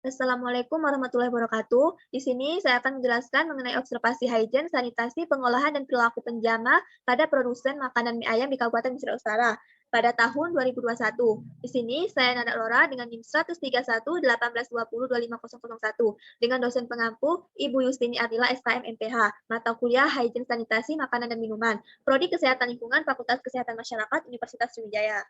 Assalamualaikum warahmatullahi wabarakatuh. Di sini saya akan menjelaskan mengenai observasi hygiene, sanitasi, pengolahan, dan perilaku penjama pada produsen makanan mie ayam di Kabupaten Mesir Utara pada tahun 2021. Di sini saya Nada Lora dengan NIM 131 1820 25001 dengan dosen pengampu Ibu Yustini Ardila SKM MPH, mata kuliah hygiene, sanitasi, makanan, dan minuman, Prodi Kesehatan Lingkungan, Fakultas Kesehatan Masyarakat, Universitas Sriwijaya.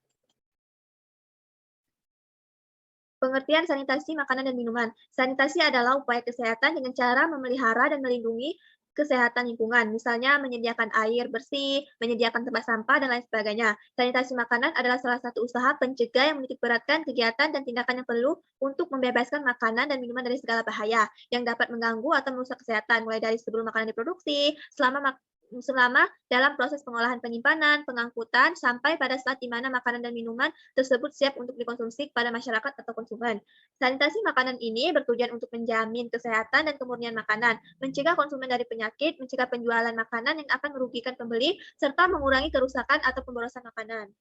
Pengertian sanitasi makanan dan minuman. Sanitasi adalah upaya kesehatan dengan cara memelihara dan melindungi kesehatan lingkungan, misalnya menyediakan air bersih, menyediakan tempat sampah, dan lain sebagainya. Sanitasi makanan adalah salah satu usaha pencegah yang menitikberatkan kegiatan dan tindakan yang perlu untuk membebaskan makanan dan minuman dari segala bahaya yang dapat mengganggu atau merusak kesehatan, mulai dari sebelum makanan diproduksi, selama dalam proses pengolahan, penyimpanan, pengangkutan, sampai pada saat di mana makanan dan minuman tersebut siap untuk dikonsumsi kepada masyarakat atau konsumen. Sanitasi makanan ini bertujuan untuk menjamin kesehatan dan kemurnian makanan, mencegah konsumen dari penyakit, mencegah penjualan makanan yang akan merugikan pembeli, serta mengurangi kerusakan atau pemborosan makanan.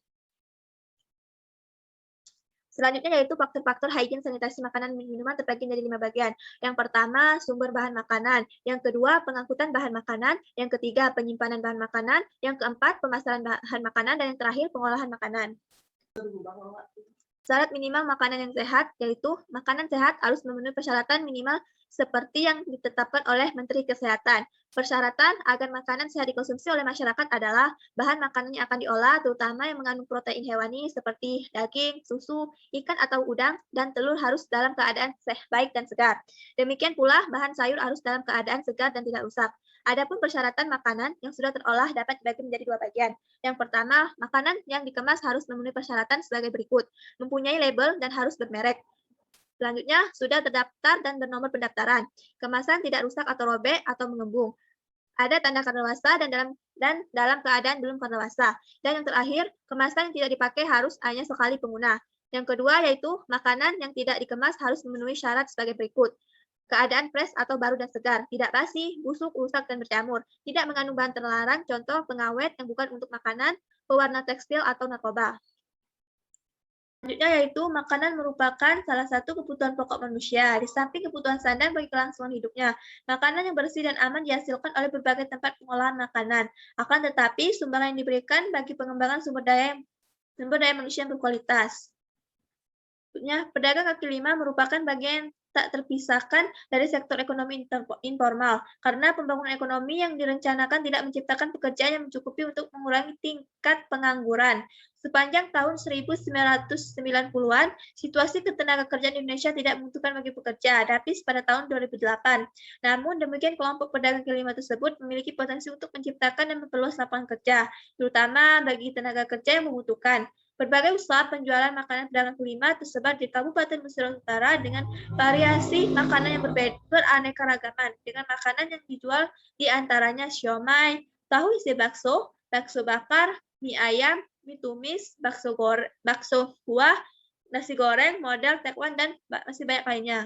Selanjutnya yaitu faktor-faktor hygiene sanitasi makanan dan minuman terbagi menjadi 5 bagian. Yang pertama, sumber bahan makanan. Yang kedua, pengangkutan bahan makanan. Yang ketiga, penyimpanan bahan makanan. Yang keempat, pemasaran bahan makanan. Dan yang terakhir, pengolahan makanan. Syarat minimal makanan yang sehat, yaitu makanan sehat harus memenuhi persyaratan minimal seperti yang ditetapkan oleh Menteri Kesehatan. Persyaratan agar makanan sehat dikonsumsi oleh masyarakat adalah bahan makanan yang akan diolah, terutama yang mengandung protein hewani seperti daging, susu, ikan atau udang, dan telur harus dalam keadaan baik dan segar. Demikian pula bahan sayur harus dalam keadaan segar dan tidak rusak. Adapun persyaratan makanan yang sudah terolah dapat dibagi menjadi 2 bagian. Yang pertama, makanan yang dikemas harus memenuhi persyaratan sebagai berikut. Mempunyai label dan harus bermerek. Selanjutnya, sudah terdaftar dan bernomor pendaftaran. Kemasan tidak rusak atau robek atau mengembung. Ada tanda kadaluarsa dan dalam keadaan belum kadaluarsa. Dan yang terakhir, kemasan yang tidak dipakai harus hanya sekali pengguna. Yang kedua yaitu makanan yang tidak dikemas harus memenuhi syarat sebagai berikut. Keadaan fresh atau baru dan segar, tidak basi, busuk, rusak, dan berjamur, tidak mengandung bahan terlarang, contoh pengawet yang bukan untuk makanan, pewarna tekstil, atau narkoba. Selanjutnya yaitu makanan merupakan salah satu kebutuhan pokok manusia. Di samping kebutuhan sadar bagi kelangsungan hidupnya, makanan yang bersih dan aman dihasilkan oleh berbagai tempat pengolahan makanan. Akan tetapi, sumbangan yang diberikan bagi pengembangan sumber daya manusia yang berkualitas. Selanjutnya, pedagang kaki lima merupakan bagian tak terpisahkan dari sektor ekonomi informal, karena pembangunan ekonomi yang direncanakan tidak menciptakan pekerjaan yang mencukupi untuk mengurangi tingkat pengangguran. Sepanjang tahun 1990-an, situasi ketenagakerjaan Indonesia tidak membutuhkan bagi pekerja, habis pada tahun 2008. Namun demikian, kelompok pedagang kaki lima tersebut memiliki potensi untuk menciptakan dan memperluas lapangan kerja, terutama bagi tenaga kerja yang membutuhkan. Berbagai usaha penjualan makanan pedagang kaki lima tersebar di Kabupaten Mesir Utara dengan variasi makanan yang beraneka-ragaman, dengan makanan yang dijual diantaranya siomay, tahu isi bakso, bakso bakar, mie ayam, mie tumis, bakso buah, nasi goreng, model, tekwan, dan masih banyak lainnya.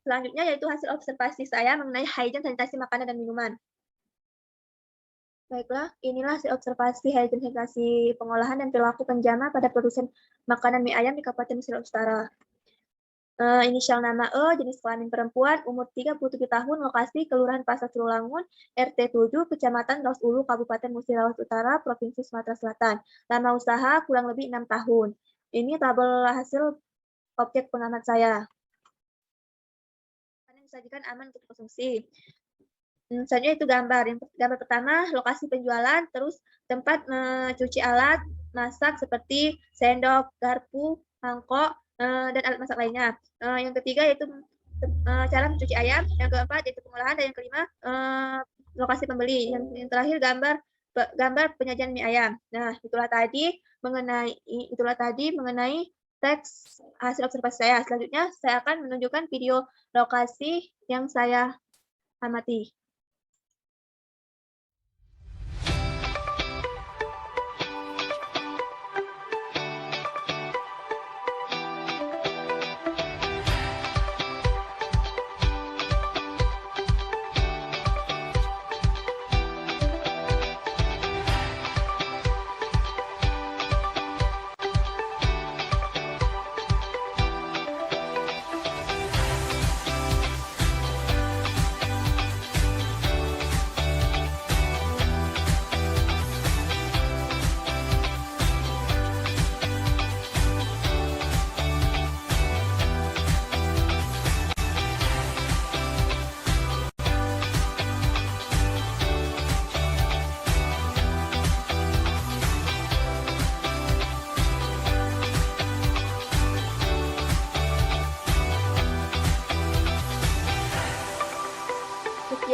Selanjutnya yaitu hasil observasi saya mengenai hygiene sanitasi makanan dan minuman. Baiklah, inilah hasil observasi hygiene sanitasi pengolahan dan perilaku penjama pada produsen makanan mie ayam di Kabupaten Mesir Utara. Inisial nama E, jenis kelamin perempuan, umur 37 tahun, lokasi Kelurahan Pasar Sirulangun, RT 7, Kecamatan Daus Ulu, Kabupaten Mesir Utara, Provinsi Sumatera Selatan. Lama usaha kurang lebih 6 tahun. Ini tabel hasil objek pengamat saya. Yang disajikan aman untuk konsumsi. Selanjutnya itu gambar. Gambar pertama, lokasi penjualan, terus tempat mencuci alat masak seperti sendok, garpu, mangkok, dan alat masak lainnya. Yang ketiga yaitu cara mencuci ayam. Yang keempat yaitu pengolahan. Dan yang kelima, lokasi pembeli. Yang terakhir gambar penyajian mie ayam. Nah, itulah tadi mengenai teks hasil observasi saya. Selanjutnya, saya akan menunjukkan video lokasi yang saya amati.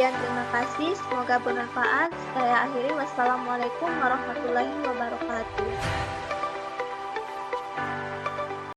Sekian, terima kasih. Semoga bermanfaat. Saya akhiri. Wassalamualaikum warahmatullahi wabarakatuh.